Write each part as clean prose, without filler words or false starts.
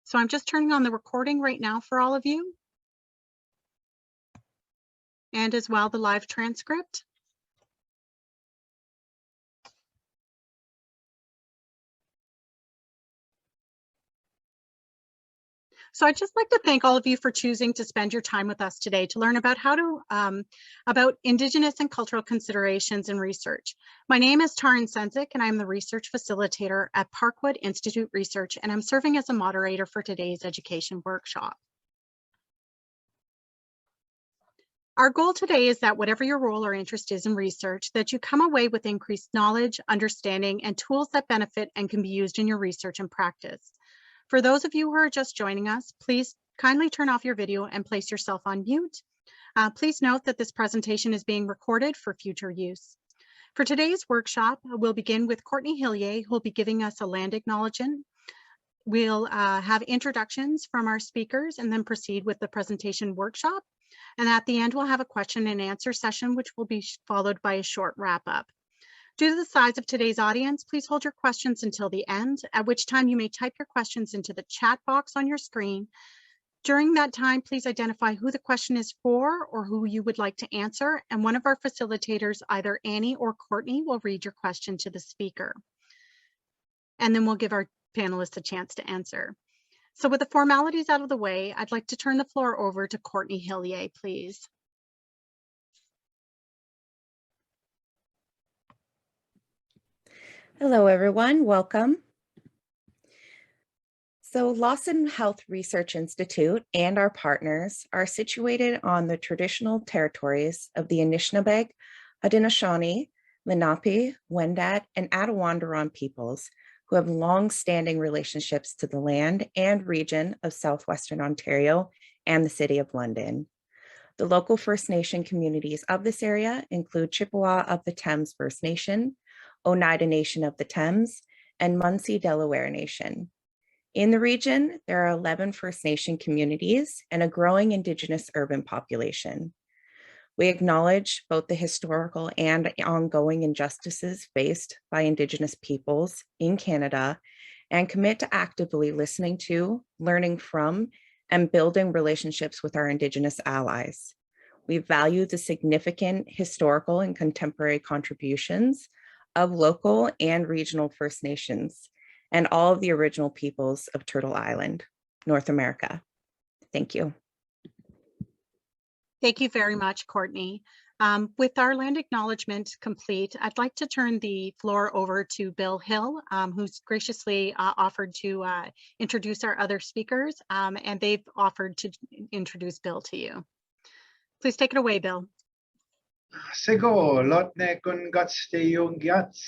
So I'm just turning on the recording right now for all of you, and as well the live transcript. So I'd just like to thank all of you for choosing to spend your time with us today to learn about about Indigenous and cultural considerations in research. My name is Taryn Senzik, and I'm the research facilitator at Parkwood Institute Research, and I'm serving as a moderator for today's education workshop. Our goal today is that whatever your role or interest is in research, that you come away with increased knowledge, understanding, and tools that benefit and can be used in your research and practice. For those of you who are just joining us, please kindly turn off your video and place yourself on mute. Please note that this presentation is being recorded for future use. For today's workshop, we'll begin with Courtney Hillier, who will be giving us a land acknowledgement. We'll have introductions from our speakers and then proceed with the presentation workshop. And at the end, we'll have a question and answer session, which will be followed by a short wrap up. Due to the size of today's audience, please hold your questions until the end, at which time you may type your questions into the chat box on your screen. During that time, please identify who the question is for or who you would like to answer, and one of our facilitators, either Annie or Courtney, will read your question to the speaker. And then we'll give our panelists a chance to answer. So with the formalities out of the way, I'd like to turn the floor over to Courtney Hillier, please. Hello, everyone. Welcome. So Lawson Health Research Institute and our partners are situated on the traditional territories of the Anishinaabe, Haudenosaunee, Lenape, Wendat, and Attawandaron peoples who have long-standing relationships to the land and region of Southwestern Ontario and the City of London. The local First Nation communities of this area include Chippewa of the Thames First Nation, Oneida Nation of the Thames, and Munsee Delaware Nation. In the region, there are 11 First Nation communities and a growing Indigenous urban population. We acknowledge both the historical and ongoing injustices faced by Indigenous peoples in Canada and commit to actively listening to, learning from, and building relationships with our Indigenous allies. We value the significant historical and contemporary contributions of local and regional First Nations and all of the original peoples of Turtle Island, North America. Thank you. Thank you very much, Courtney. With our land acknowledgement complete, I'd like to turn the floor over to Bill Hill, who's graciously offered to introduce our other speakers, and they've offered to introduce Bill to you. Please take it away, Bill. Sego lotne kun gatsteyong gyats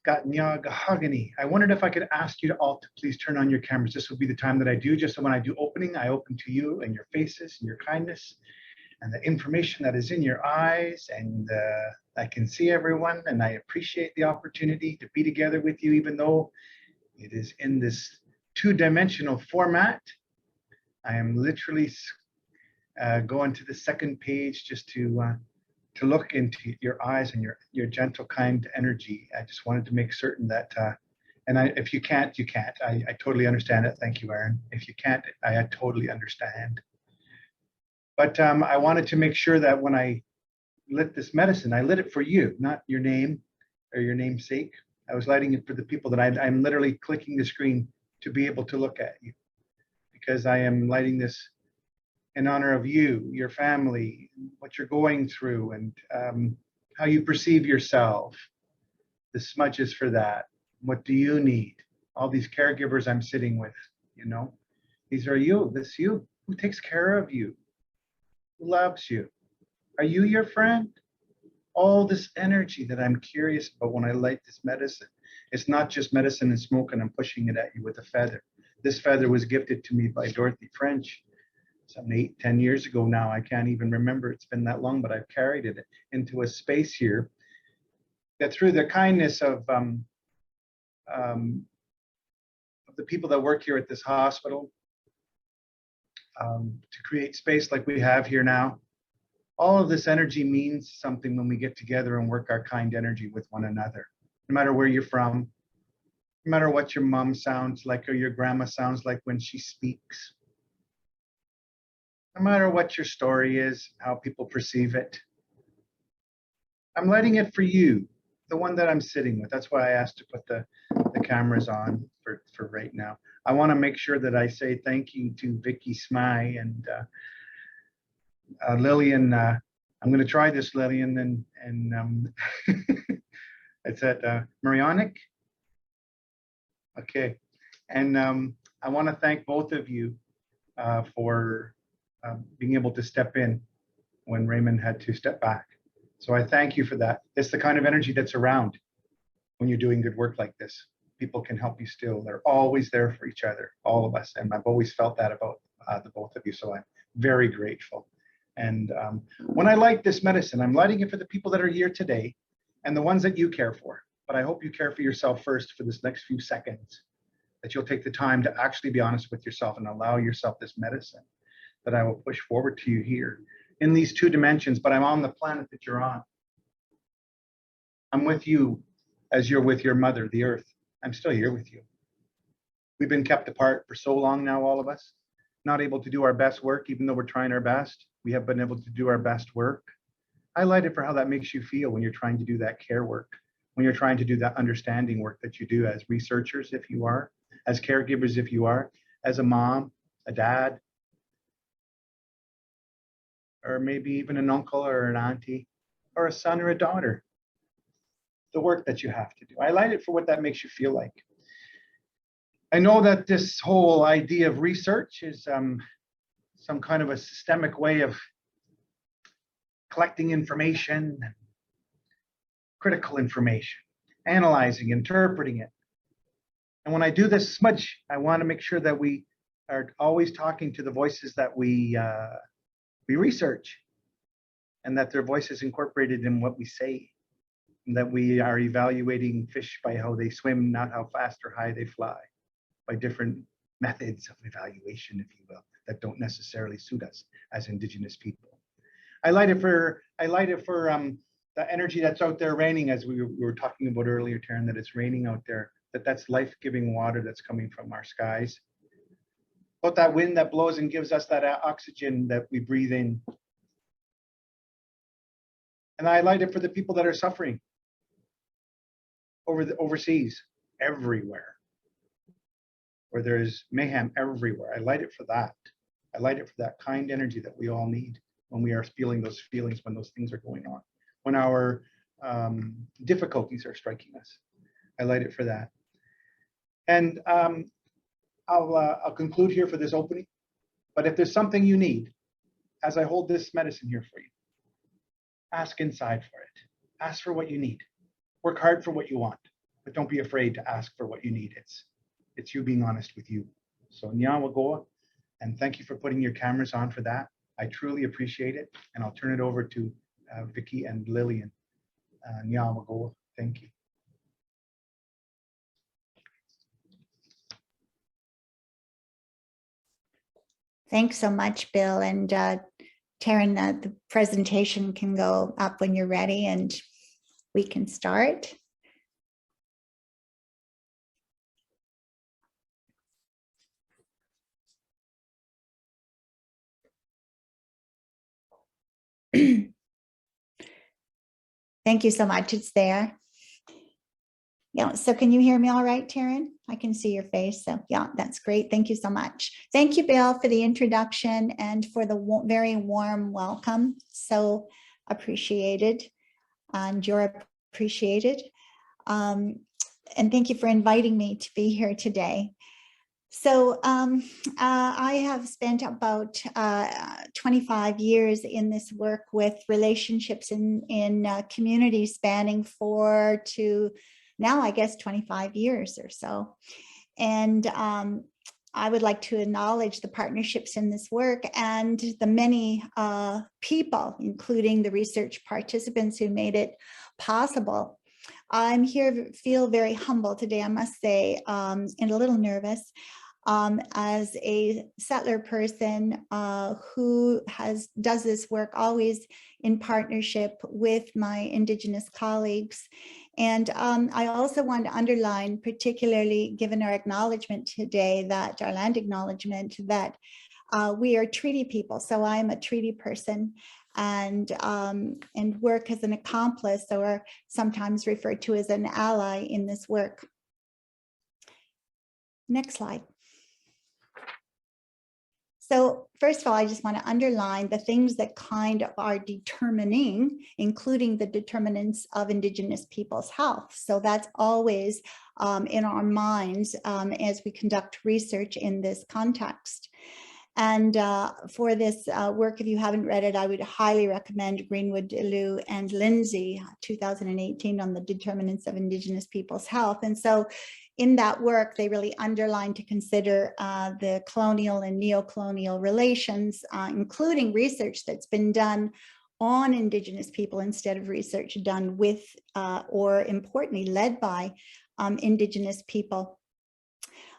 gatnya gahagani. I wondered if I could ask you to all to please turn on your cameras. This will be the time that I do, just so when I do opening, I open to you and your faces and your kindness and the information that is in your eyes, and I can see everyone, and I appreciate the opportunity to be together with you, even though it is in this two-dimensional format. I am literally going to the second page just to look into your eyes and your gentle, kind energy. I just wanted to make certain that, and if you can't, you can't. I totally understand it. Thank you, Aaron. If you can't, I totally understand. But I wanted to make sure that when I lit this medicine, I lit it for you, not your name or your namesake. I was lighting it for the people that I'm literally clicking the screen to be able to look at you, because I am lighting this in honor of you, your family, what you're going through, and how you perceive yourself. The smudge is for that. What do you need? All these caregivers I'm sitting with, you know, these are you. This you. Who takes care of you? Who loves you? Are you your friend? All this energy that I'm curious about when I light this medicine. It's not just medicine and smoke and I'm pushing it at you with a feather. This feather was gifted to me by Dorothy French some 8-10 years ago now. I can't even remember, it's been that long, but I've carried it into a space here that through the kindness of the people that work here at this hospital, to create space like we have here now, all of this energy means something when we get together and work our kind energy with one another, no matter where you're from, No matter what your mom sounds like or your grandma sounds like when she speaks. No matter what your story is, how people perceive it. I'm lighting it for you, the one that I'm sitting with. That's why I asked to put the cameras on for right now. I want to make sure that I say thank you to Vicky, Smye, and Lillian. I'm going to try this, Lillian, and it's at Woroniuk. Okay, and I want to thank both of you for being able to step in when Raymond had to step back. So I thank you for that. It's the kind of energy that's around when you're doing good work like this. People can help you still. They're always there for each other, all of us. And I've always felt that about the both of you. So I'm very grateful. And when I light this medicine, I'm lighting it for the people that are here today and the ones that you care for. But I hope you care for yourself first for this next few seconds, that you'll take the time to actually be honest with yourself and allow yourself this medicine that I will push forward to you here in these two dimensions, but I'm on the planet that you're on. I'm with you as you're with your mother, the earth. I'm still here with you. We've been kept apart for so long now, all of us, not able to do our best work, even though we're trying our best. We have been able to do our best work. I light it for how that makes you feel when you're trying to do that care work, when you're trying to do that understanding work that you do as researchers, if you are, as caregivers, if you are, as a mom, a dad, or maybe even an uncle or an auntie, or a son or a daughter. The work that you have to do. I light it for what that makes you feel like. I know that this whole idea of research is some kind of a systemic way of collecting information, critical information, analyzing, interpreting it. And when I do this smudge, I want to make sure that we are always talking to the voices that we research, and that their voice is incorporated in what we say, and that we are evaluating fish by how they swim, not how fast or high they fly, by different methods of evaluation, if you will, that don't necessarily suit us as Indigenous people. I light it for the energy that's out there raining, as we were talking about earlier, Taryn, that it's raining out there, that's life-giving water that's coming from our skies. But that wind that blows and gives us that oxygen that we breathe in. And I light it for the people that are suffering overseas, everywhere, where there's mayhem everywhere. I light it for that. I light it for that kind energy that we all need when we are feeling those feelings, when those things are going on, when our difficulties are striking us. I light it for that. And I'll conclude here for this opening. But if there's something you need, as I hold this medicine here for you, ask inside for it. Ask for what you need. Work hard for what you want, but don't be afraid to ask for what you need. It's you being honest with you. So Nyawagoa, and thank you for putting your cameras on for that. I truly appreciate it, and I'll turn it over to Vicky and Lillian. Nyawagoa, thank you. Thanks so much, Bill. And Taryn, the presentation can go up when you're ready and we can start. Thank you so much. It's there. Yeah, so can you hear me all right, Taryn? I can see your face. So yeah, that's great. Thank you so much. Thank you, Bill, for the introduction and for the very warm welcome. So appreciated, and you're appreciated. And thank you for inviting me to be here today. So I have spent about 25 years in this work with relationships in communities spanning 4 to now, I guess, 25 years or so. And I would like to acknowledge the partnerships in this work and the many people, including the research participants who made it possible. I'm here, feel very humble today, I must say, and a little nervous. As a settler person who does this work always in partnership with my Indigenous colleagues, And I also want to underline, particularly given our acknowledgement today, that our land acknowledgement, that we are treaty people. So I'm a treaty person and work as an accomplice, or sometimes referred to as an ally in this work. Next slide. So first of all, I just want to underline the things that kind of are determining, including the determinants of Indigenous people's health. So that's always in our minds as we conduct research in this context. And for this work, if you haven't read it, I would highly recommend Greenwood, Liu, and Lindsay, 2018, on the determinants of Indigenous people's health. And so in that work, they really underline to consider the colonial and neo-colonial relations, including research that's been done on Indigenous people instead of research done with or importantly led by Indigenous people.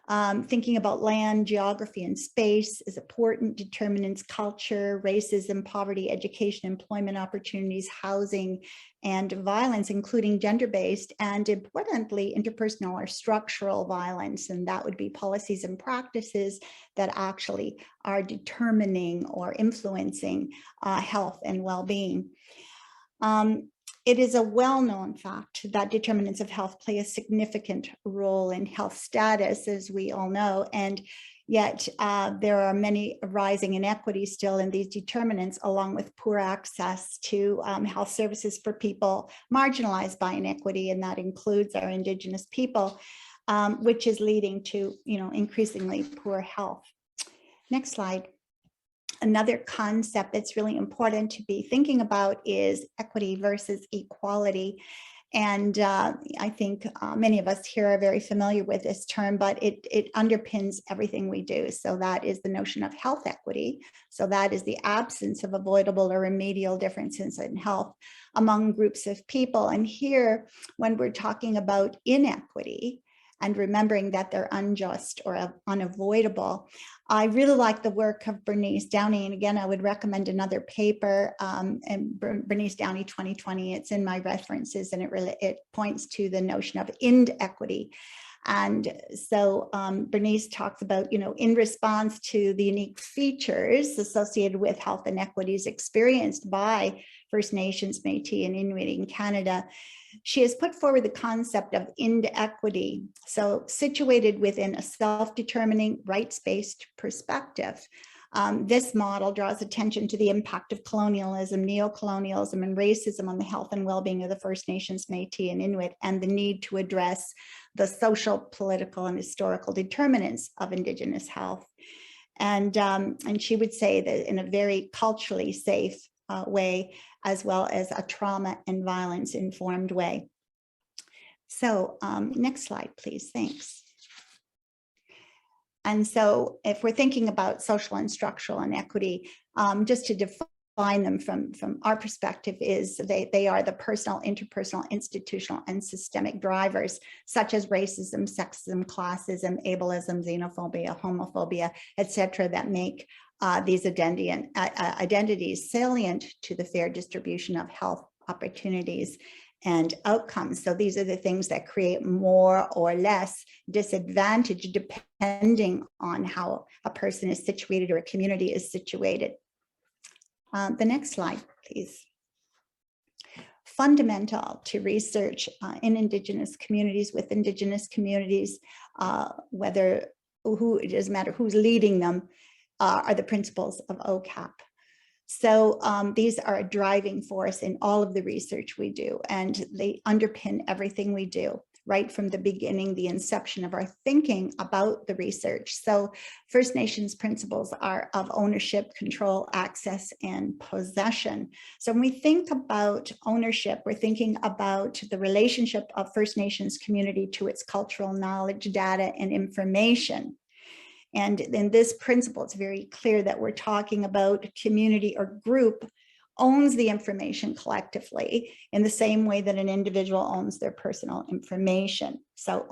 Thinking about land, geography, and space is important. Determinants, culture, racism, poverty, education, employment opportunities, housing, and violence, including gender-based, and importantly, interpersonal or structural violence. And that would be policies and practices that actually are determining or influencing health and well-being. It is a well-known fact that determinants of health play a significant role in health status, as we all know, and yet there are many rising inequities still in these determinants, along with poor access to health services for people marginalized by inequity, and that includes our Indigenous people, which is leading to, increasingly poor health. Next slide. Another concept that's really important to be thinking about is equity versus equality. And I think many of us here are very familiar with this term, but it underpins everything we do. So that is the notion of health equity. So that is the absence of avoidable or remedial differences in health among groups of people. And here, when we're talking about inequity, and remembering that they're unjust or unavoidable. I really like the work of Bernice Downey, and again, I would recommend another paper, and Bernice Downey 2020, it's in my references, and it points to the notion of inequity. And so Bernice talks about, in response to the unique features associated with health inequities experienced by First Nations, Métis, and Inuit in Canada, she has put forward the concept of inequity, so situated within a self-determining, rights-based perspective. This model draws attention to the impact of colonialism, neocolonialism, and racism on the health and well-being of the First Nations, Métis, and Inuit, and the need to address the social, political, and historical determinants of Indigenous health. And she would say that in a very culturally safe way, as well as a trauma and violence informed way. So next slide, please. Thanks. And so if we're thinking about social and structural inequity, just to define them from our perspective, is they are the personal, interpersonal, institutional, and systemic drivers, such as racism, sexism, classism, ableism, xenophobia, homophobia, etc., that make these identities salient to the fair distribution of health opportunities and outcomes. So these are the things that create more or less disadvantage depending on how a person is situated or a community is situated. The next slide, please. Fundamental to research in Indigenous communities, with Indigenous communities, it doesn't matter who's leading them, are the principles of OCAP. So these are a driving force in all of the research we do, and they underpin everything we do, right from the beginning, the inception of our thinking about the research. So First Nations principles are of ownership, control, access, and possession. So when we think about ownership, we're thinking about the relationship of First Nations community to its cultural knowledge, data, and information. And in this principle, it's very clear that we're talking about community or group owns the information collectively in the same way that an individual owns their personal information. So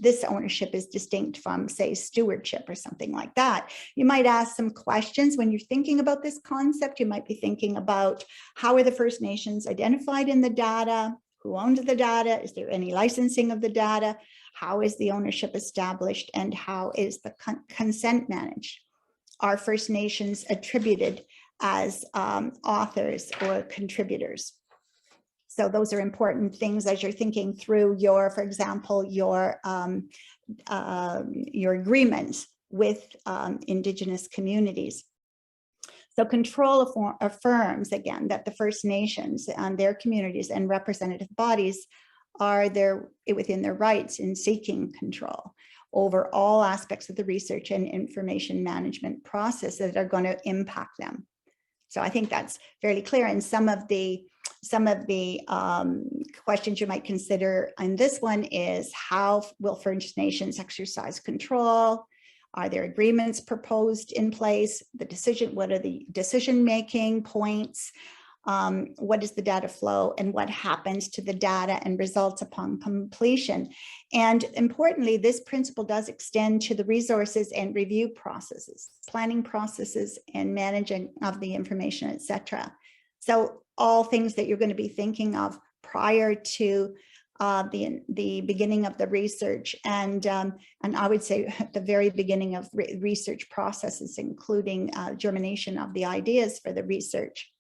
this ownership is distinct from, say, stewardship or something like that. You might ask some questions when you're thinking about this concept. You might be thinking about, how are the First Nations identified in the data? Who owns the data? Is there any licensing of the data? How is the ownership established? And how is the consent managed? Are First Nations attributed as authors or contributors? So those are important things as you're thinking through your, for example, your agreements with Indigenous communities. So control affirms, again, that the First Nations and their communities and representative bodies are within their rights in seeking control over all aspects of the research and information management process that are going to impact them. So I think that's fairly clear. And some of the questions you might consider in this one is, how will First Nations exercise control? Are there agreements proposed in place? What are the decision-making points? What is the data flow, and what happens to the data and results upon completion? And importantly, this principle does extend to the resources and review processes, planning processes, and managing of the information, etc. So all things that you're going to be thinking of prior to the beginning of the research, and I would say at the very beginning of research processes, including germination of the ideas for the research.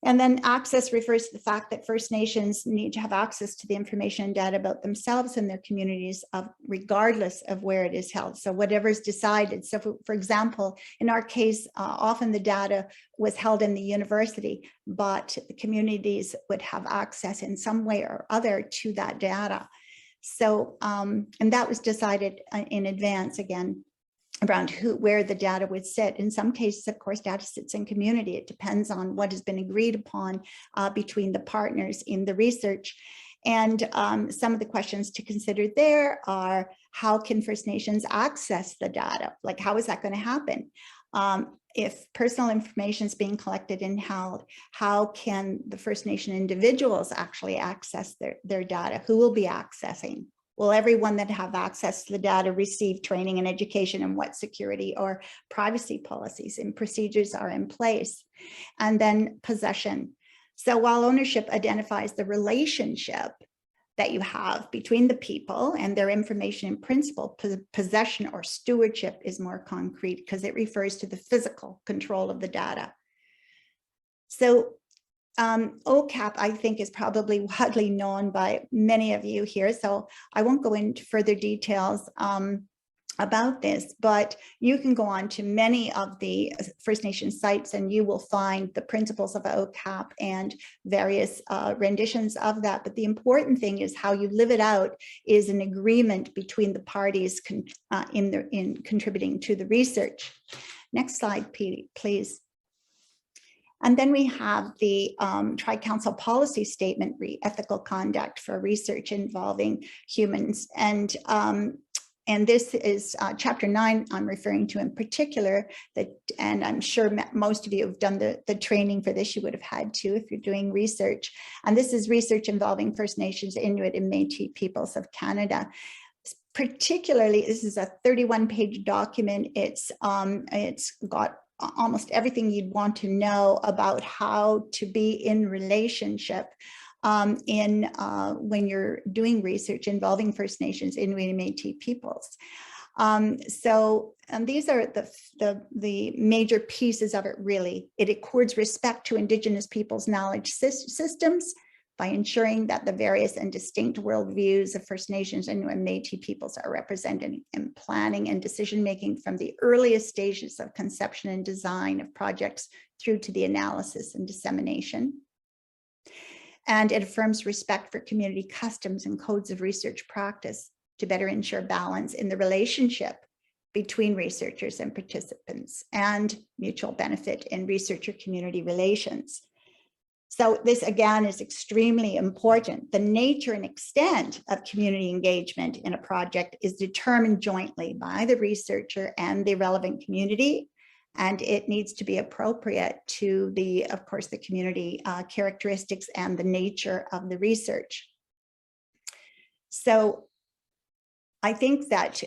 And then access refers to the fact that First Nations need to have access to the information and data about themselves and their communities, regardless of where it is held. So whatever is decided. So for example, in our case, often the data was held in the university, but the communities would have access in some way or other to that data. So, and that was decided in advance, again, around where the data would sit. In some cases, of course, data sits in community. It depends on what has been agreed upon between the partners in the research. And some of the questions to consider there are, how can First Nations access the data? Like, how is that going to happen? If personal information is being collected and held, how can the First Nation individuals actually access their data? Who will be accessing? Will everyone that have access to the data receive training and education, and what security or privacy policies and procedures are in place? And then possession. So while ownership identifies the relationship that you have between the people and their information in principle, possession or stewardship is more concrete because it refers to the physical control of the data. So OCAP, I think, is probably widely known by many of you here, so I won't go into further details about this, but you can go on to many of the First Nation sites and you will find the principles of OCAP and various renditions of that. But the important thing is how you live it out is an agreement between the parties in contributing to the research. Next slide, please. And then we have the Tri-Council Policy Statement, Ethical Conduct for Research Involving Humans. And this is Chapter 9 I'm referring to in particular, and I'm sure most of you have done the training for this. You would have had to if you're doing research. And this is research involving First Nations, Inuit, and Métis peoples of Canada. Particularly, this is a 31-page document. It's got almost everything you'd want to know about how to be in relationship when you're doing research involving First Nations, Inuit, and Métis peoples. So these are the major pieces of it, really. It accords respect to Indigenous peoples' knowledge systems by ensuring that the various and distinct worldviews of First Nations and Métis peoples are represented in planning and decision-making from the earliest stages of conception and design of projects through to the analysis and dissemination. And it affirms respect for community customs and codes of research practice to better ensure balance in the relationship between researchers and participants and mutual benefit in researcher community relations. So this, again, is extremely important. The nature and extent of community engagement in a project is determined jointly by the researcher and the relevant community, and it needs to be appropriate to of course, the community characteristics and the nature of the research. So I think that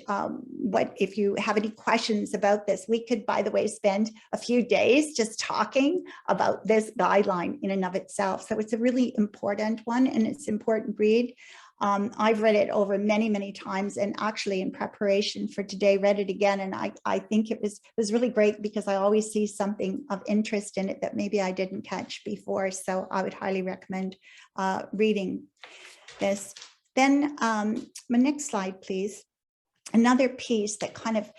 if you have any questions about this, we could, by the way, spend a few days just talking about this guideline in and of itself. So it's a really important one, and it's an important read. I've read it over many, many times, and actually in preparation for today, read it again. And I think it was really great, because I always see something of interest in it that maybe I didn't catch before. So I would highly recommend reading this. Then my next slide, please. Another piece that kind of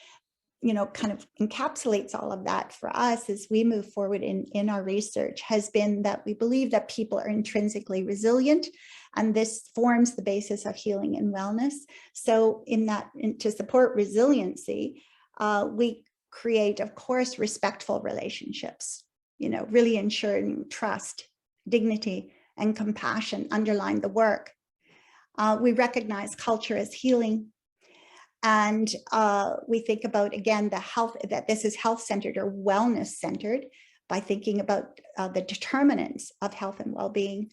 encapsulates all of that for us as we move forward in our research has been that we believe that people are intrinsically resilient, and this forms the basis of healing and wellness. So to support resiliency, we create, of course, respectful relationships, really ensuring trust, dignity, and compassion underline the work. We recognize culture as healing. And we think about, again, that this is health-centered or wellness-centered by thinking about the determinants of health and well-being.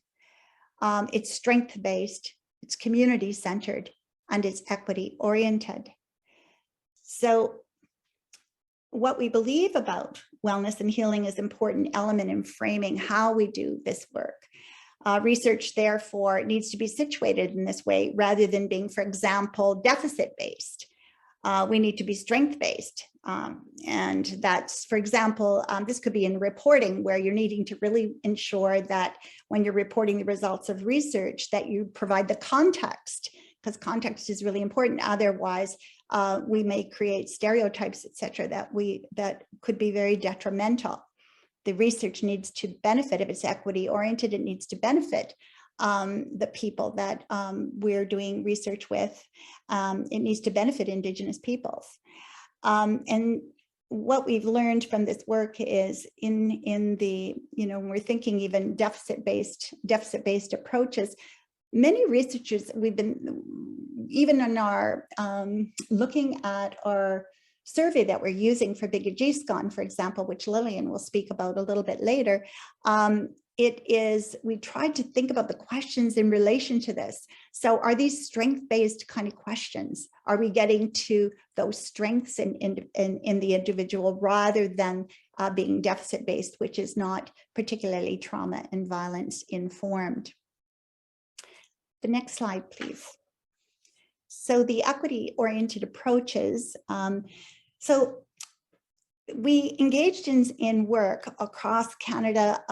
It's strength-based, it's community-centered, and it's equity-oriented. So what we believe about wellness and healing is an important element in framing how we do this work. Research, therefore, needs to be situated in this way rather than being, for example, deficit-based. We need to be strength-based. And that's, for example, this could be in reporting, where you're needing to really ensure that when you're reporting the results of research, that you provide the context, because context is really important. Otherwise, we may create stereotypes, et cetera, that could be very detrimental. The research needs to benefit. If it's equity oriented, it needs to benefit the people that we're doing research with. It needs to benefit Indigenous peoples. And what we've learned from this work is in the, when we're thinking even deficit-based approaches, many researchers, we've been, even in our looking at our survey that we're using for Bigajiskon, for example, which Lillian will speak about a little bit later, we tried to think about the questions in relation to this. So are these strength-based kind of questions? Are we getting to those strengths in the individual rather than being deficit-based, which is not particularly trauma and violence informed? The next slide, please. So the equity-oriented approaches. So we engaged in work across Canada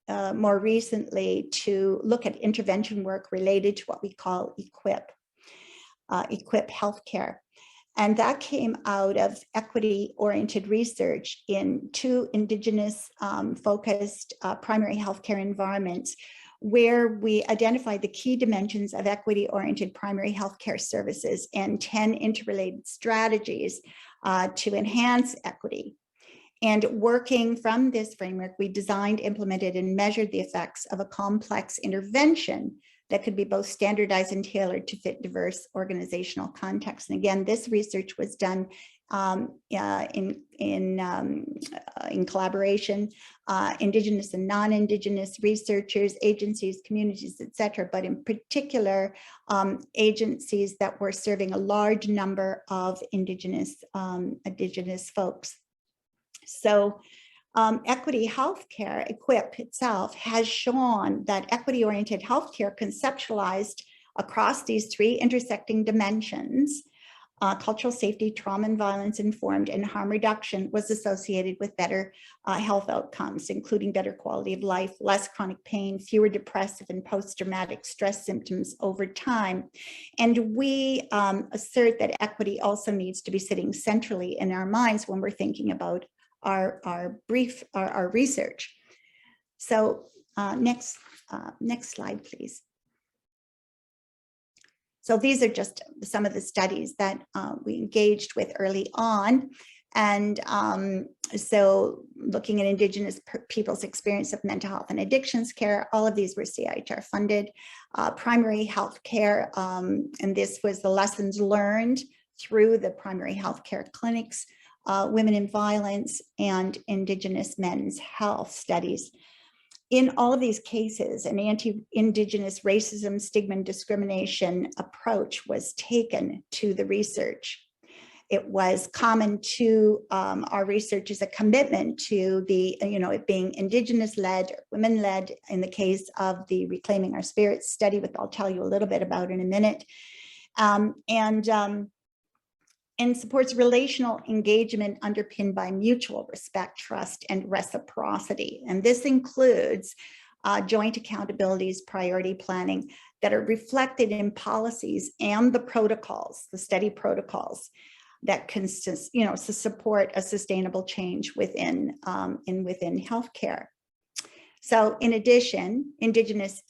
more recently to look at intervention work related to what we call EQIP healthcare. And that came out of equity-oriented research in 2 Indigenous focused primary healthcare environments, where we identified the key dimensions of equity-oriented primary healthcare services and 10 interrelated strategies to enhance equity. And working from this framework, we designed, implemented, and measured the effects of a complex intervention that could be both standardized and tailored to fit diverse organizational contexts. And again, this research was done in collaboration, Indigenous and non-Indigenous researchers, agencies, communities, et cetera, but in particular, agencies that were serving a large number of Indigenous folks. So equity healthcare, EQIP itself, has shown that equity-oriented healthcare conceptualized across these 3 intersecting dimensions, cultural safety, trauma and violence informed, and harm reduction, was associated with better health outcomes, including better quality of life, less chronic pain, fewer depressive and post-traumatic stress symptoms over time. And we assert that equity also needs to be sitting centrally in our minds when we're thinking about our research. So next slide, please. So these are just some of the studies that we engaged with early on. And so looking at Indigenous people's experience of mental health and addictions care, all of these were CIHR funded. Primary health care, and this was the lessons learned through the primary health care clinics, women in violence, and Indigenous men's health studies. In all of these cases, an anti-Indigenous racism, stigma, and discrimination approach was taken to the research. It was common to our research as a commitment to the, it being Indigenous-led, women-led in the case of the Reclaiming Our Spirits study, which I'll tell you a little bit about in a minute. And supports relational engagement underpinned by mutual respect, trust, and reciprocity. And this includes joint accountabilities, priority planning that are reflected in policies and the protocols, the study protocols that can, to support a sustainable change within healthcare. So in addition, Indigenous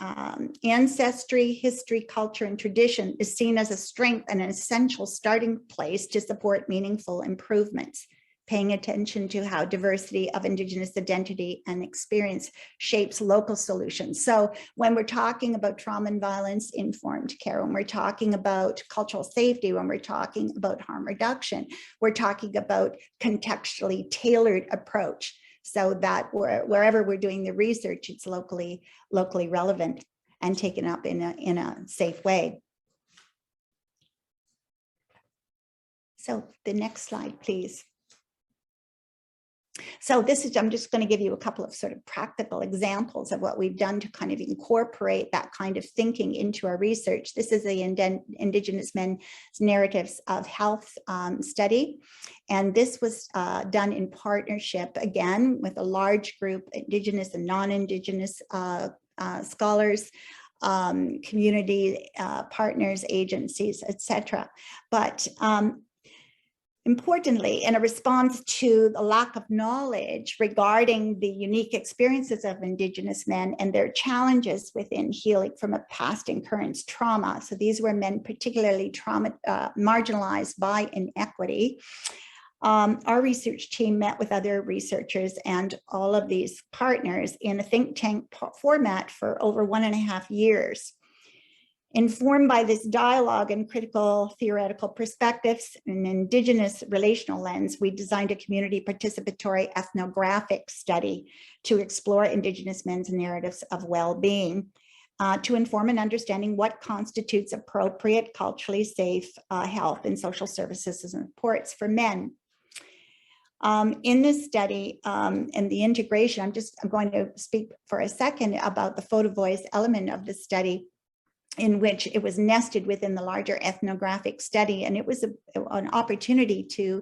ancestry, history, culture, and tradition is seen as a strength and an essential starting place to support meaningful improvements, paying attention to how diversity of Indigenous identity and experience shapes local solutions. So when we're talking about trauma and violence informed care, when we're talking about cultural safety, when we're talking about harm reduction, we're talking about contextually tailored approach, so that wherever we're doing the research, it's locally relevant and taken up in a safe way. So the next slide, please. So I'm just going to give you a couple of sort of practical examples of what we've done to kind of incorporate that kind of thinking into our research. This is the Indigenous Men's Narratives of Health study. And this was done in partnership, again, with a large group, Indigenous and non-Indigenous scholars, community partners, agencies, etc. But importantly, in a response to the lack of knowledge regarding the unique experiences of Indigenous men and their challenges within healing from a past and current trauma. So these were men particularly marginalized by inequity. Our research team met with other researchers and all of these partners in a think tank format for over 1.5 years. Informed by this dialogue and critical theoretical perspectives and Indigenous relational lens, we designed a community participatory ethnographic study to explore Indigenous men's narratives of well-being, to inform and understanding what constitutes appropriate, culturally safe health and social services and supports for men. In this study and the integration, I'm going to speak for a second about the photo voice element of the study, in which it was nested within the larger ethnographic study. And it was an opportunity to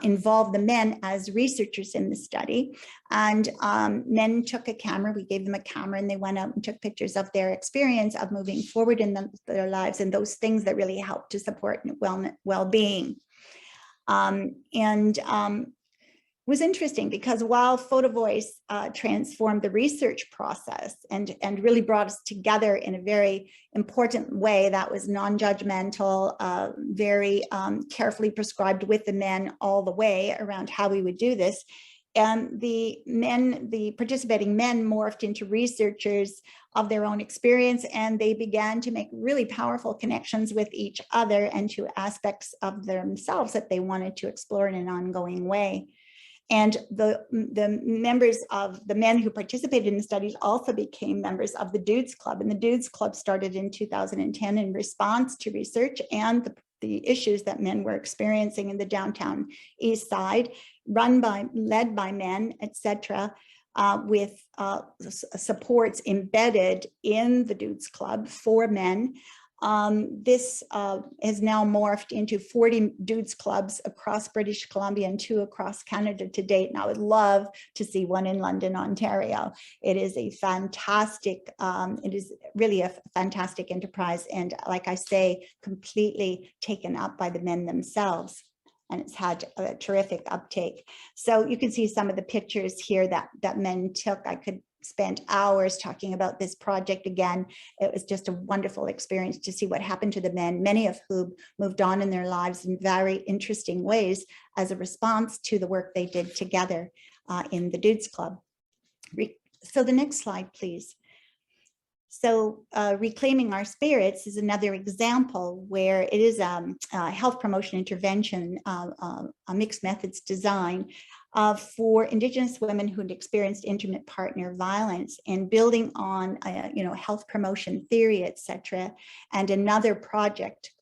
involve the men as researchers in the study. And men took a camera, we gave them a camera, and they went out and took pictures of their experience of moving forward in their lives and those things that really help to support well-being. It was interesting because while photo voice transformed the research process and really brought us together in a very important way that was non-judgmental, very carefully prescribed with the men all the way around how we would do this. And the participating men morphed into researchers of their own experience, and they began to make really powerful connections with each other and to aspects of themselves that they wanted to explore in an ongoing way. And the members of the men who participated in the studies also became members of the Dudes Club. And the Dudes Club started in 2010 in response to research and the issues that men were experiencing in the downtown East Side, led by men, etc., with supports embedded in the Dudes Club for men. This has now morphed into 40 Dudes Clubs across British Columbia and 2 across Canada to date. And I would love to see one in London, Ontario. It is a fantastic, it is really a fantastic enterprise. And like I say, completely taken up by the men themselves. And it's had a terrific uptake. So you can see some of the pictures here that men took. I could spend hours talking about this project again. It was just a wonderful experience to see what happened to the men, many of whom moved on in their lives in very interesting ways as a response to the work they did together in the Dudes Club. So the next slide, please. So Reclaiming Our Spirits is another example where it is a health promotion intervention, a mixed methods design for Indigenous women who'd experienced intimate partner violence, and building on, health promotion theory, etc. And another project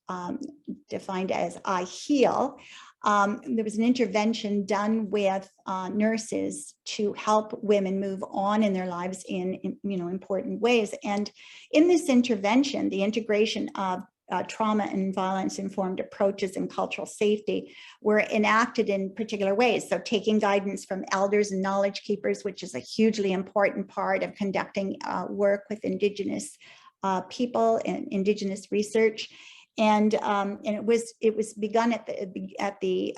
defined as I Heal. There was an intervention done with nurses to help women move on in their lives in important ways. And in this intervention, the integration of trauma and violence informed approaches and cultural safety were enacted in particular ways. So taking guidance from elders and knowledge keepers, which is a hugely important part of conducting work with Indigenous people and Indigenous research. And it was begun at the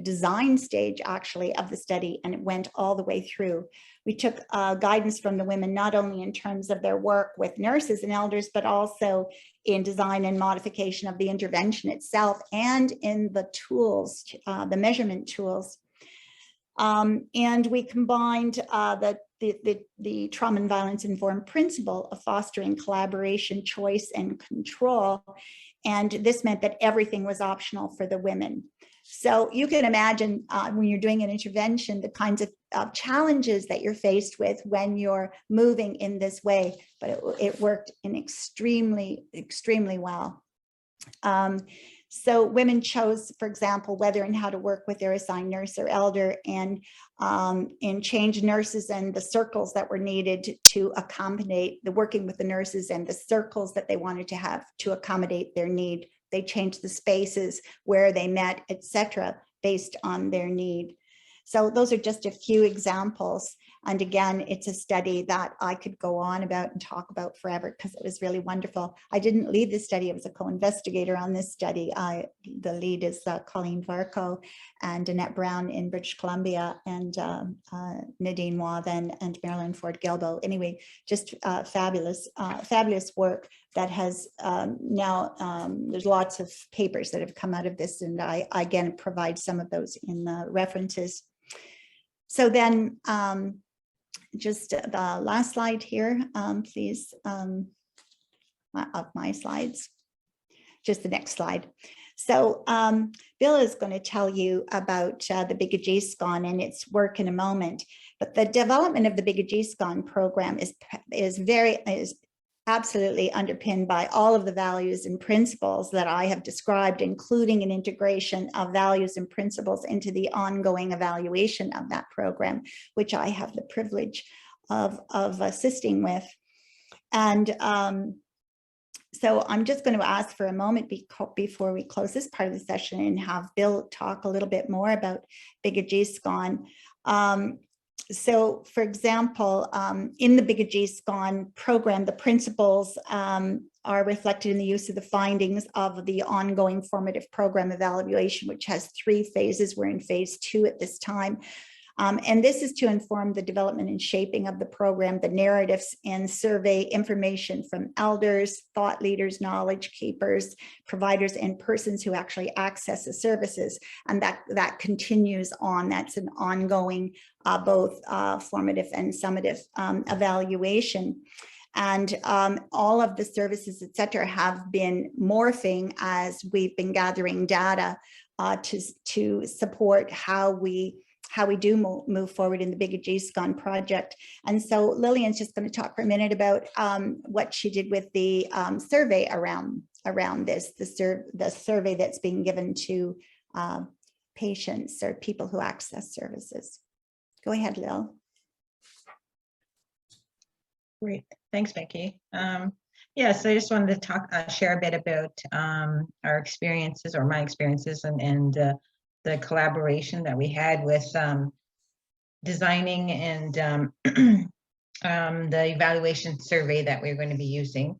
design stage, actually, of the study, and it went all the way through. We took guidance from the women, not only in terms of their work with nurses and elders, but also in design and modification of the intervention itself, and in the tools, the measurement tools. And we combined the trauma and violence informed principle of fostering collaboration, choice, and control. And this meant that everything was optional for the women. So you can imagine when you're doing an intervention, the kinds of challenges that you're faced with when you're moving in this way, but it worked in extremely, extremely well. So women chose, for example, whether and how to work with their assigned nurse or elder, and change nurses and the circles that were needed to accommodate the working with the nurses, and the circles that they wanted to have to accommodate their need. They changed the spaces where they met, etc., based on their need. So those are just a few examples. And again, it's a study that I could go on about and talk about forever, because it was really wonderful. I didn't lead this study. I was a co-investigator on this study. The lead is Colleen Varco and Annette Brown in British Columbia, and Nadine Wathen and Marilyn Ford Gilbo. Anyway, just fabulous work that has now, there's lots of papers that have come out of this, and I again provide some of those in the references. So then, just the last slide here, please, of my slides, just the next slide. So Bill is going to tell you about the Bigajeeskan and its work in a moment, but the development of the Bigajeeskan program is absolutely underpinned by all of the values and principles that I have described, including an integration of values and principles into the ongoing evaluation of that program, which I have the privilege of assisting with. And so I'm just going to ask for a moment before we close this part of the session and have Bill talk a little bit more about Bigajeeskan. So, for example, in the Bigajeeskan program, the principles are reflected in the use of the findings of the ongoing formative program evaluation, which has 3 phases. We're in phase 2 at this time. And this is to inform the development and shaping of the program, the narratives and survey information from elders, thought leaders, knowledge keepers, providers, and persons who actually access the services. And that continues on. That's an ongoing both formative and summative evaluation. And all of the services, et cetera, have been morphing as we've been gathering data to support how we do move forward in the Bigajeeskan project. And so Lillian's just going to talk for a minute about what she did with the survey around this, the survey that's being given to patients or people who access services. Go ahead, Lil. Great, thanks, Becky. Yes, I just wanted to share a bit about our experiences, or my experiences, and the collaboration that we had with designing and the evaluation survey that we're going to be using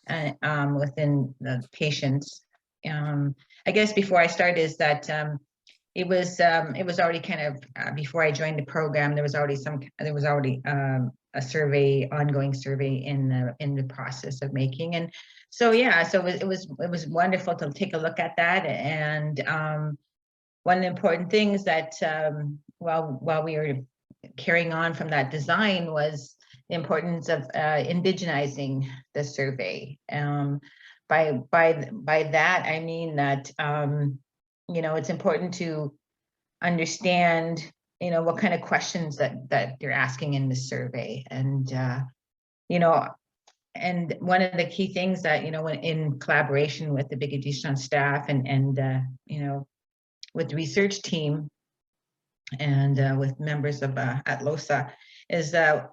within the patients. I guess before I start is that it was already kind of before I joined the program, there was already a survey, ongoing survey in the process of making, and so yeah, so it was wonderful to take a look at that. And one of the important things that while we were carrying on from that design was the importance of indigenizing the survey. By that I mean that it's important to understand what kind of questions that you're asking in the survey. And, and one of the key things that, when in collaboration with the Bigajishtan staff and with the research team and with members of at LOSA, is that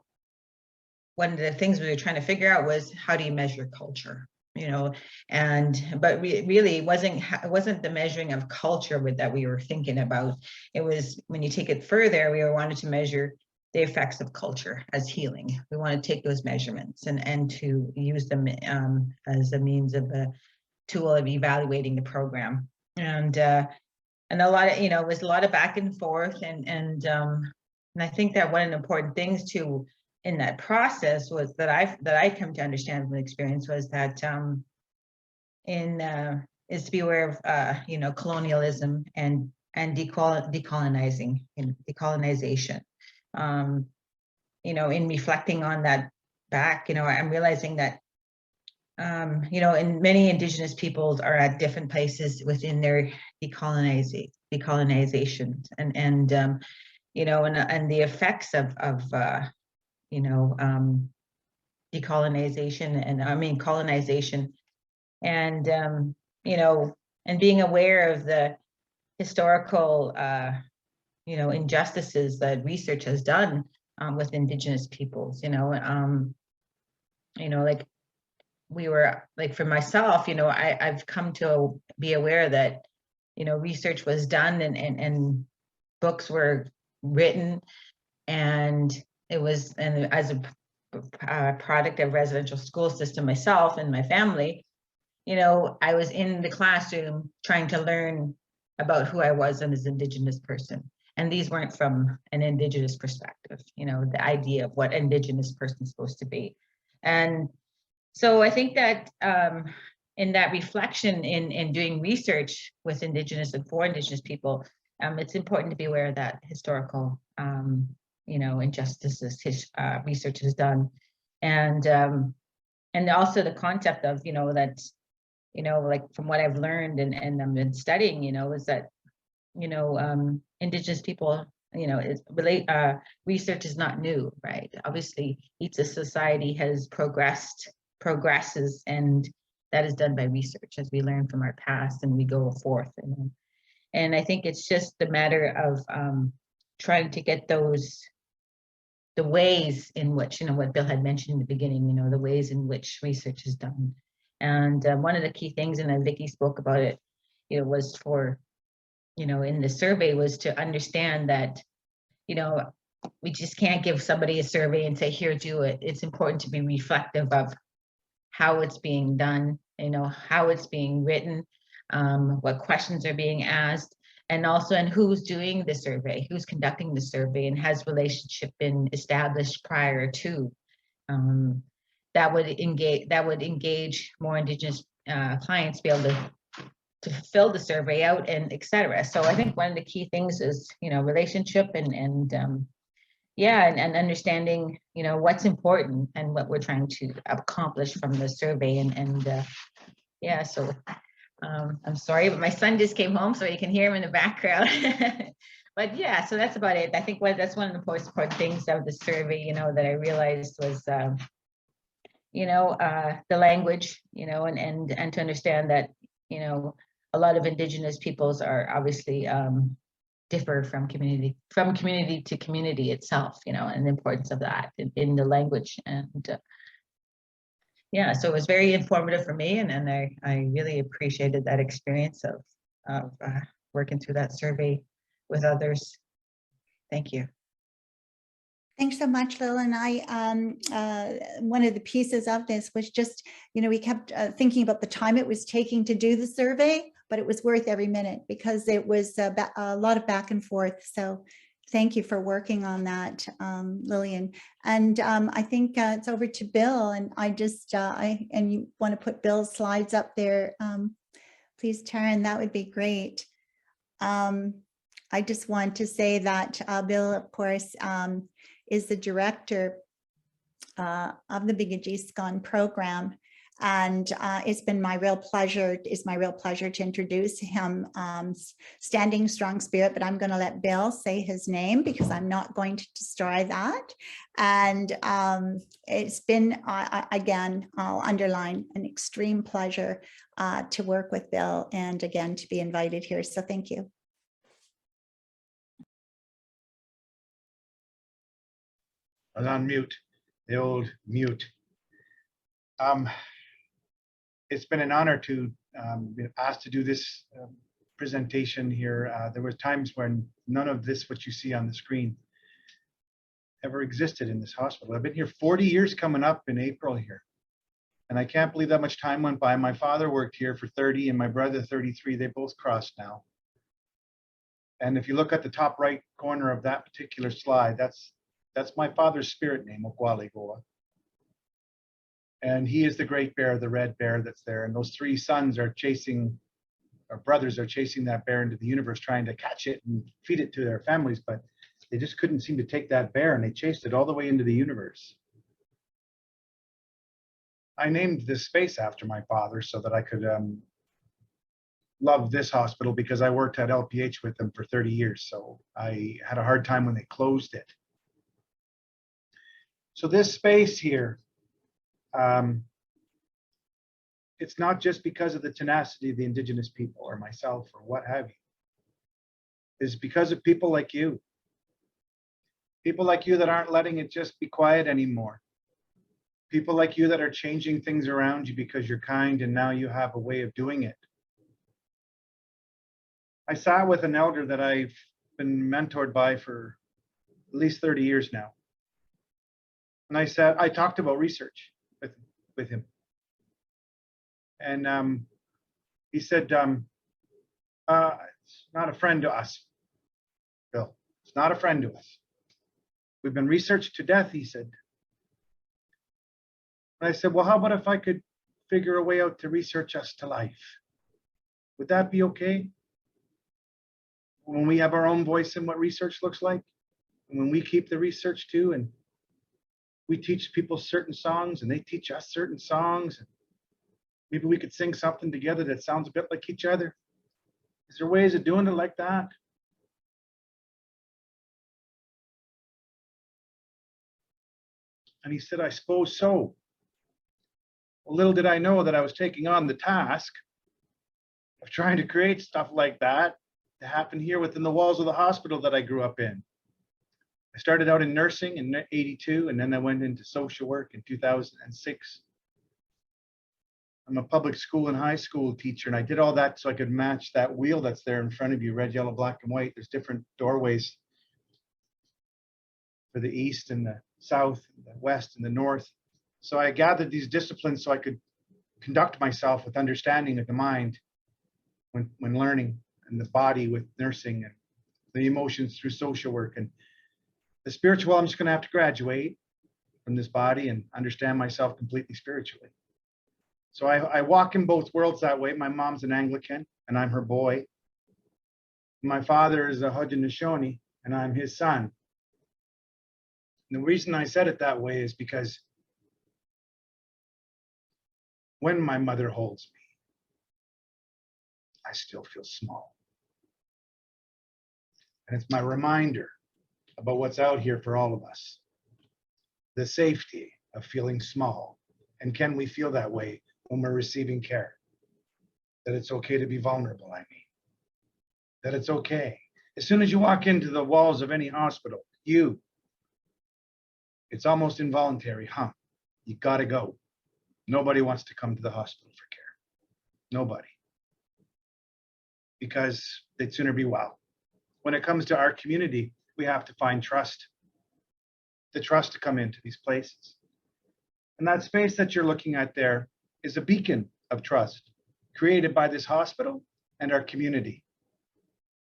one of the things we were trying to figure out was, how do you measure culture? But really it wasn't the measuring of culture that we were thinking about. It was, when you take it further, we wanted to measure the effects of culture as healing. We want to take those measurements and to use them as a means of a tool of evaluating the program. And a lot of, it was a lot of back and forth, and I think that one of the important things too in that process was that I come to understand from experience was that is to be aware of colonialism and decolonization. In reflecting on that back, I'm realizing that and many Indigenous peoples are at different places within their decolonization, and the effects of decolonization and colonization, and and being aware of the historical injustices that research has done with Indigenous peoples. Like we were, like for myself, I've come to be aware that research was done and books were written, and it was, and as a product of residential school system myself and my family, I was in the classroom trying to learn about who I was as an Indigenous person. And these weren't from an Indigenous perspective, the idea of what Indigenous person is supposed to be. And so I think that in that reflection in doing research with Indigenous and for Indigenous people, it's important to be aware of that historical injustices research has done, and also the concept of that like from what I've learned and I've been studying, is that Indigenous people, research is not new, right? Obviously, each society has progresses, and that is done by research as we learn from our past and we go forth. And I think it's just a matter of trying to get the ways in which, what Bill had mentioned in the beginning, the ways in which research is done. And one of the key things, and Vicky spoke about it, was for, in the survey, was to understand that, we just can't give somebody a survey and say, here, do it. It's important to be reflective of how it's being done, how it's being written, what questions are being asked, and also in who's doing the survey, who's conducting the survey, and has relationship been established prior to. That would engage more Indigenous clients, be able to fill the survey out, and etc. So I think one of the key things is relationship and understanding what's important and what we're trying to accomplish from the survey, so I'm sorry, but my son just came home, so you can hear him in the background. But yeah, so that's about it. I think that's one of the most important things of the survey, that I realized was the language, and to understand that a lot of Indigenous peoples are obviously differ from community to community itself, and the importance of that in the language. And so it was very informative for me, and I really appreciated that experience of working through that survey with others. Thank you. Thanks so much, Lil. And one of the pieces of this was just, we kept thinking about the time it was taking to do the survey, but it was worth every minute because it was a lot of back and forth. So thank you for working on that, Lillian. And I think it's over to Bill, and and you want to put Bill's slides up there, please, Taryn, that would be great. I just want to say that Bill, of course, is the director of the Bigajiskan program And it's been my real pleasure, to introduce him, Standing Strong Spirit, but I'm going to let Bill say his name because I'm not going to destroy that. And it's been, again, I'll underline, an extreme pleasure to work with Bill and again, to be invited here. So thank you. I was on mute, the old mute. It's been an honor to be asked to do this presentation here. There were times when none of this, what you see on the screen, ever existed in this hospital. I've been here 40 years coming up in April here. And I can't believe that much time went by. My father worked here for 30 and my brother 33. They both crossed now. And if you look at the top right corner of that particular slide, that's my father's spirit name, Okwaligoa. And he is the great bear, the red bear that's there. And those three sons are chasing, or brothers are chasing that bear into the universe, trying to catch it and feed it to their families. But they just couldn't seem to take that bear, and they chased it all the way into the universe. I named this space after my father so that I could love this hospital, because I worked at LPH with them for 30 years. So I had a hard time when they closed it. So this space here, it's not just because of the tenacity of the Indigenous people or myself or what have you. It's because of people like you. People like you that aren't letting it just be quiet anymore. People like you that are changing things around you because you're kind and now you have a way of doing it. I sat with an elder that I've been mentored by for at least 30 years now. And I talked about research with him. And he said, it's not a friend to us, Bill. It's not a friend to us. We've been researched to death, he said. And I said, well, how about if I could figure a way out to research us to life? Would that be okay? When we have our own voice in what research looks like, and when we keep the research too, and we teach people certain songs and they teach us certain songs, and maybe we could sing something together that sounds a bit like each other. Is there ways of doing it like that? And he said, I suppose so. Well, little did I know that I was taking on the task of trying to create stuff like that to happen here within the walls of the hospital that I grew up in. I started out in nursing in '82, and then I went into social work in 2006. I'm a public school and high school teacher, and I did all that so I could match that wheel that's there in front of you, red, yellow, black, and white. There's different doorways for the east and the south, and the west and the north. So I gathered these disciplines so I could conduct myself with understanding of the mind when learning, and the body with nursing, and the emotions through social work, and the spiritual. I'm just going to have to graduate from this body and understand myself completely spiritually. So I walk in both worlds that way. My mom's an Anglican and I'm her boy. My father is a Haudenosaunee and I'm his son. And the reason I said it that way is because when my mother holds me, I still feel small. And it's my reminder about what's out here for all of us. The safety of feeling small. And can we feel that way when we're receiving care? That it's okay to be vulnerable, I mean. That it's okay. As soon as you walk into the walls of any hospital, it's almost involuntary, huh? You gotta go. Nobody wants to come to the hospital for care. Nobody. Because they'd sooner be well. When it comes to our community, we have to find trust. The trust to come into these places. And that space that you're looking at there is a beacon of trust created by this hospital and our community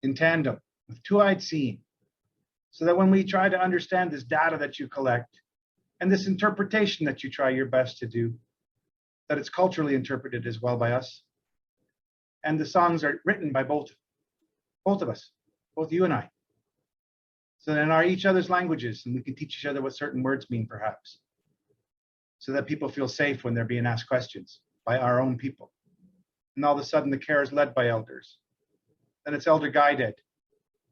in tandem with two-eyed seeing. So that when we try to understand this data that you collect and this interpretation that you try your best to do, that it's culturally interpreted as well by us. And the songs are written by both of us, both you and I. So then are each other's languages, and we can teach each other what certain words mean, perhaps. so that people feel safe when they're being asked questions by our own people. And all of a sudden the care is led by elders. And it's elder guided.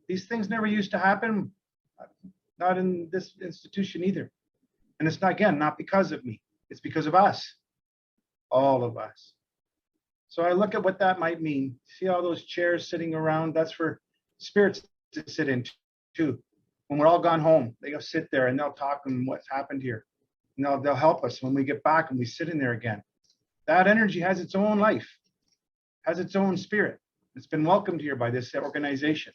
These things never used to happen, not in this institution either. And it's not, again, not because of me, it's because of us, all of us. So I look at what that might mean. See all those chairs sitting around? That's for spirits to sit in too. When we're all gone home, they'll sit there and they'll talk on what's happened here. And they'll help us when we get back and we sit in there again. That energy has its own life, has its own spirit. It's been welcomed here by this organization.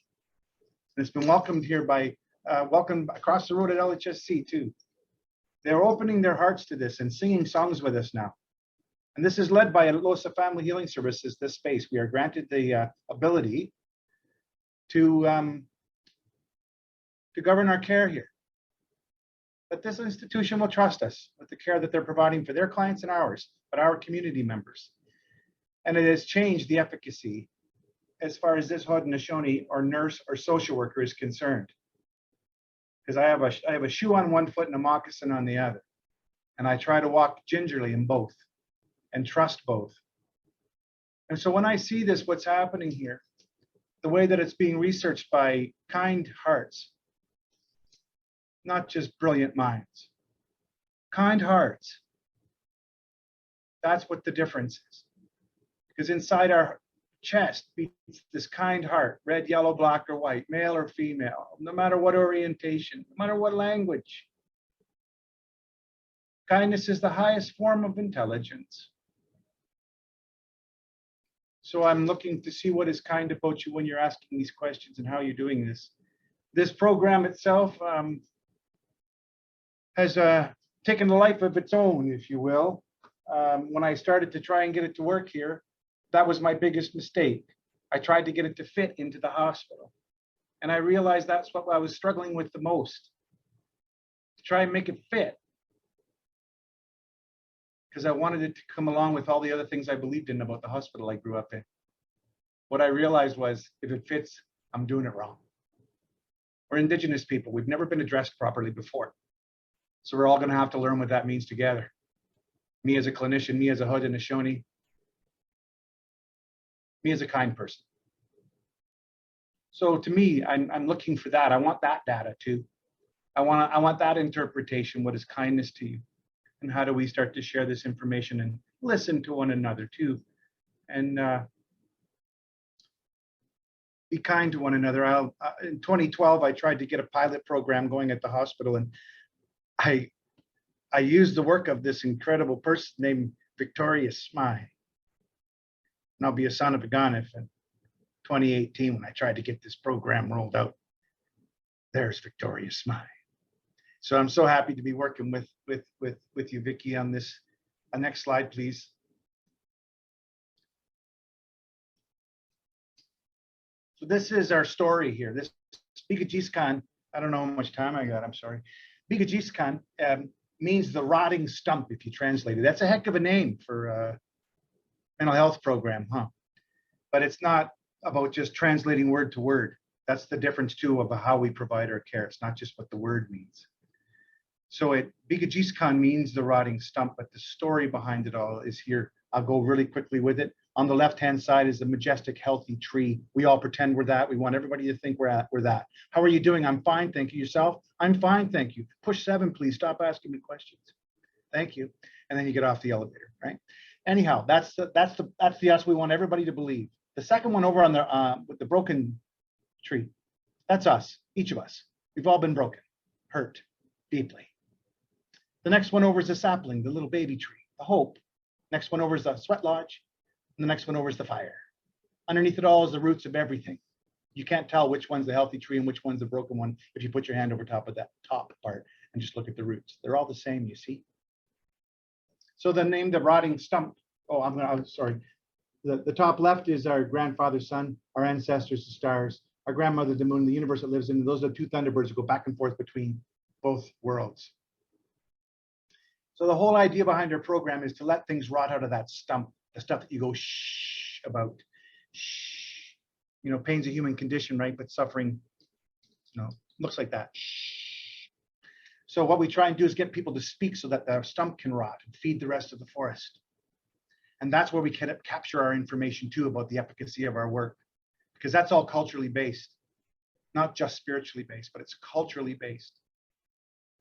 And it's been welcomed here by, welcomed across the road at LHSC too. They're opening their hearts to this and singing songs with us now. And this is led by LOSA Family Healing Services, this space. We are granted the ability to govern our care here. But this institution will trust us with the care that they're providing for their clients and ours, but our community members. And it has changed the efficacy as far as this Haudenosaunee or nurse or social worker is concerned. Because I have a shoe on one foot and a moccasin on the other. And I try to walk gingerly in both and trust both. And so when I see this, what's happening here, the way that it's being researched by kind hearts, not just brilliant minds, kind hearts, that's what the difference is. Because inside our chest beats this kind heart, red, yellow, black, or white, male or female, no matter what orientation, no matter what language. Kindness is the highest form of intelligence. So I'm looking to see what is kind about you when you're asking these questions and how you're doing this. This program itself has taken a life of its own, if you will. When I started to try and get it to work here, that was my biggest mistake. I tried to get it to fit into the hospital. And I realized that's what I was struggling with the most, to try and make it fit. Because I wanted it to come along with all the other things I believed in about the hospital I grew up in. What I realized was, if it fits, I'm doing it wrong. We're Indigenous people. We've never been addressed properly before. So we're all going to have to learn what that means together. Me as a clinician, me as a Haudenosaunee, me as a kind person. So to me, I'm looking for that. I want that data too. I want that interpretation. What is kindness to you? And how do we start to share this information and listen to one another too? And be kind to one another. In 2012, I tried to get a pilot program going at the hospital, and I used the work of this incredible person named Victoria Smye. And I'll be a son of a gun if in 2018, when I tried to get this program rolled out, there's Victoria Smye. So I'm so happy to be working with you, Vicki, on this. Next slide, please. So this is our story here. This Bigajiskan, I don't know how much time I got, I'm sorry. Bigajiskan means the rotting stump, if you translate it. That's a heck of a name for a mental health program, huh? But it's not about just translating word to word. That's the difference too of how we provide our care. It's not just what the word means. So Bigajiskan means the rotting stump, but the story behind it all is here. I'll go really quickly with it. On the left-hand side is the majestic, healthy tree. We all pretend we're that. We want everybody to think we're that. How are you doing? I'm fine, thank you. Yourself? I'm fine, thank you. Push 7, please. Stop asking me questions. Thank you. And then you get off the elevator, right? Anyhow, that's the us we want everybody to believe. The second one over on the with the broken tree, that's us, each of us. We've all been broken, hurt deeply. The next one over is the sapling, the little baby tree, the hope. Next one over is the sweat lodge. And the next one over is the fire. Underneath it all is the roots of everything. You can't tell which one's the healthy tree and which one's the broken one if you put your hand over top of that top part and just look at the roots. They're all the same, you see. So the name, the rotting stump. Oh, I'm sorry. The top left is our grandfather's sun, our ancestors, the stars, our grandmother, the moon, the universe that lives in. Those are 2 thunderbirds that go back and forth between both worlds. So the whole idea behind our program is to let things rot out of that stump, the stuff that you go shh about. Shh. You know, pain's a human condition, right? But suffering, you know, looks like that. Shh. So what we try and do is get people to speak so that the stump can rot and feed the rest of the forest. And that's where we can capture our information too about the efficacy of our work, because that's all culturally based, not just spiritually based, but it's culturally based.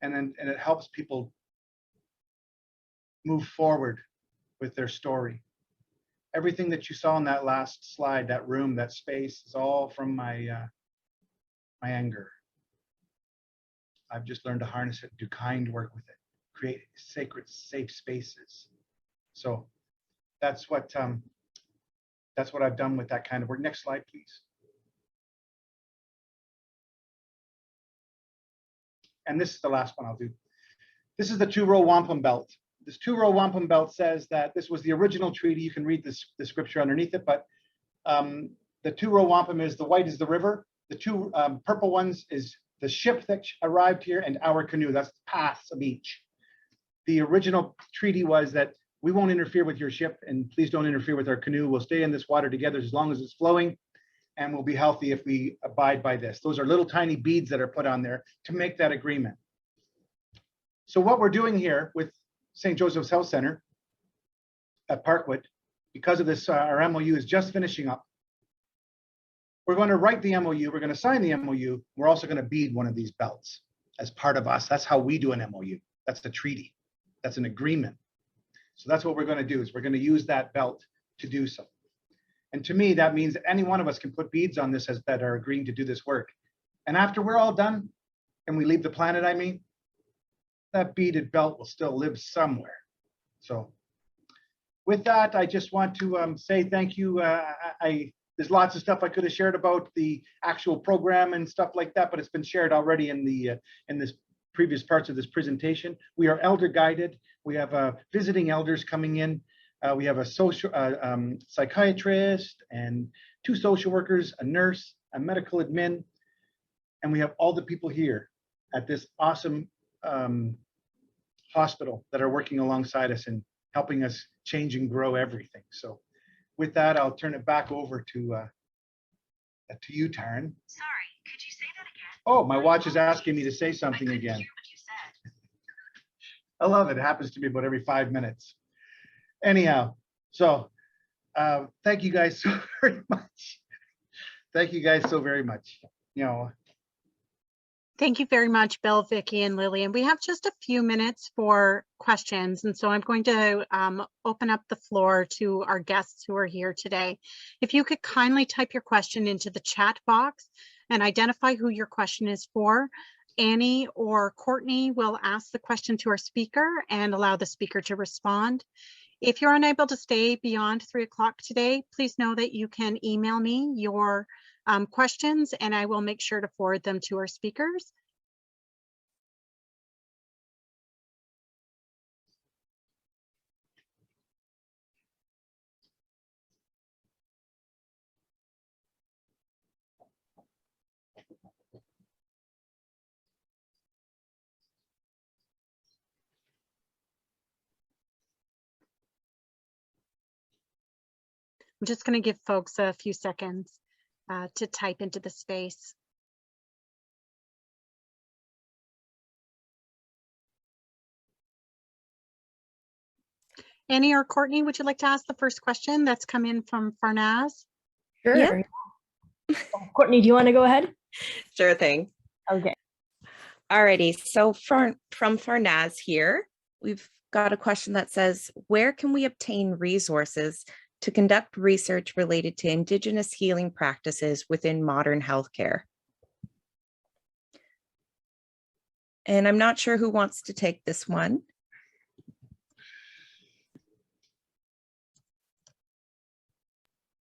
And it helps people move forward with their story. Everything that you saw in that last slide, that room, that space, is all from my my anger. I've just learned to harness it, do kind work with it, create sacred, safe spaces. So that's what I've done with that kind of work. Next slide, please. And this is the last one I'll do. This is the two-row wampum belt. This two-row wampum belt says that this was the original treaty. You can read this, the scripture underneath it, but the two-row wampum is the white is the river. The two purple ones is the ship that arrived here and our canoe. That's the paths of each. The original treaty was that we won't interfere with your ship and please don't interfere with our canoe. We'll stay in this water together as long as it's flowing, and we'll be healthy if we abide by this. Those are little tiny beads that are put on there to make that agreement. So what we're doing here with St. Joseph's Health Center at Parkwood, because of this, our MOU is just finishing up. We're going to write the MOU. We're going to sign the MOU. We're also going to bead one of these belts as part of us. That's how we do an MOU. That's the treaty. That's an agreement. So that's what we're going to do, is we're going to use that belt to do so. And to me, that means that any one of us can put beads on this as that are agreeing to do this work. And after we're all done and we leave the planet, I mean, that beaded belt will still live somewhere. So with that, I just want to say thank you. There's lots of stuff I could have shared about the actual program and stuff like that, but it's been shared already in this previous parts of this presentation. We are elder guided. We have visiting elders coming in. We have a social psychiatrist and 2 social workers, a nurse, a medical admin, and we have all the people here at this awesome hospital that are working alongside us and helping us change and grow everything. So with that, I'll turn it back over to you, Taryn. Sorry, could you say that again? Oh, my watch is asking me to say something again. Hear what you said. I love it. It happens to me about every 5 minutes. Anyhow, so thank you guys so very much. Thank you guys so very much. You know. Thank you very much, Bill, Vicki, and Lillian. We have just a few minutes for questions, and so I'm going to open up the floor to our guests who are here today. If you could kindly type your question into the chat box and identify who your question is for, Annie or Courtney will ask the question to our speaker and allow the speaker to respond. If you're unable to stay beyond 3 o'clock today, please know that you can email me your questions and I will make sure to forward them to our speakers. I'm just going to give folks a few seconds to type into the space. Annie or Courtney, would you like to ask the first question that's come in from Farnaz? Sure. Yeah. Courtney, do you want to go ahead? Sure thing. Okay. Alrighty, so from Farnaz here, we've got a question that says, where can we obtain resources to conduct research related to Indigenous healing practices within modern healthcare? And I'm not sure who wants to take this one.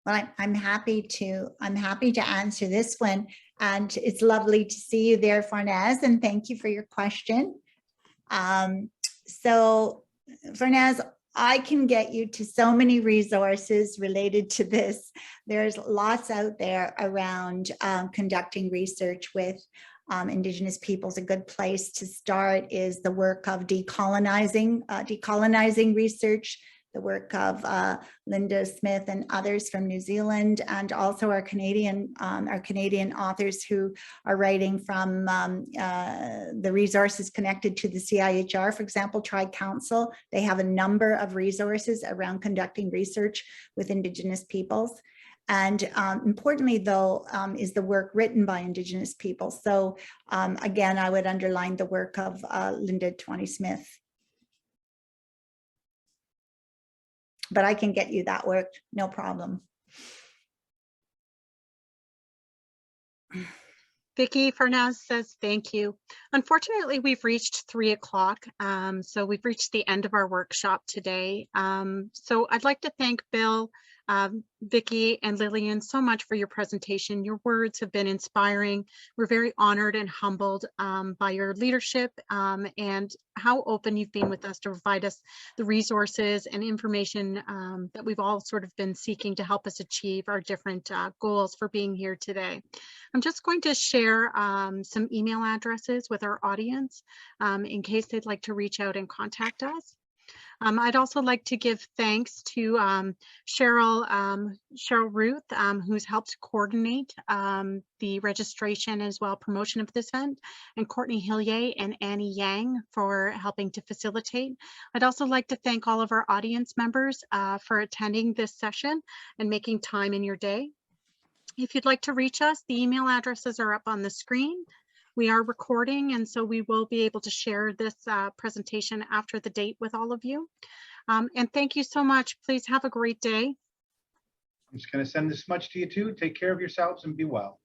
Well, I'm happy to answer this one, and it's lovely to see you there, Farnaz, and thank you for your question. So Farnaz, I can get you to so many resources related to this. There's lots out there around conducting research with Indigenous peoples. A good place to start is the work of decolonizing research the work of Linda Smith and others from New Zealand, and also our Canadian authors who are writing from the resources connected to the CIHR. For example, Tri-Council, they have a number of resources around conducting research with Indigenous peoples. And importantly, though, is the work written by Indigenous people. So again, I would underline the work of Linda Smith. But I can get you that work, no problem. Vicki Farnaz says, thank you. Unfortunately, we've reached 3 o'clock. So we've reached the end of our workshop today. So I'd like to thank Bill, Vicki and Lillian so much for your presentation. Your words have been inspiring. We're very honored and humbled by your leadership and how open you've been with us to provide us the resources and information that we've all sort of been seeking to help us achieve our different goals for being here today. I'm just going to share some email addresses with our audience in case they'd like to reach out and contact us. I'd also like to give thanks to Cheryl Ruth, who's helped coordinate the registration as well promotion of this event, and Courtney Hillier and Annie Yang for helping to facilitate. I'd also like to thank all of our audience members for attending this session and making time in your day. If you'd like to reach us, the email addresses are up on the screen. We are recording, and so we will be able to share this presentation after the date with all of you. And thank you so much. Please have a great day. I'm just going to send this much to you too. Take care of yourselves and be well.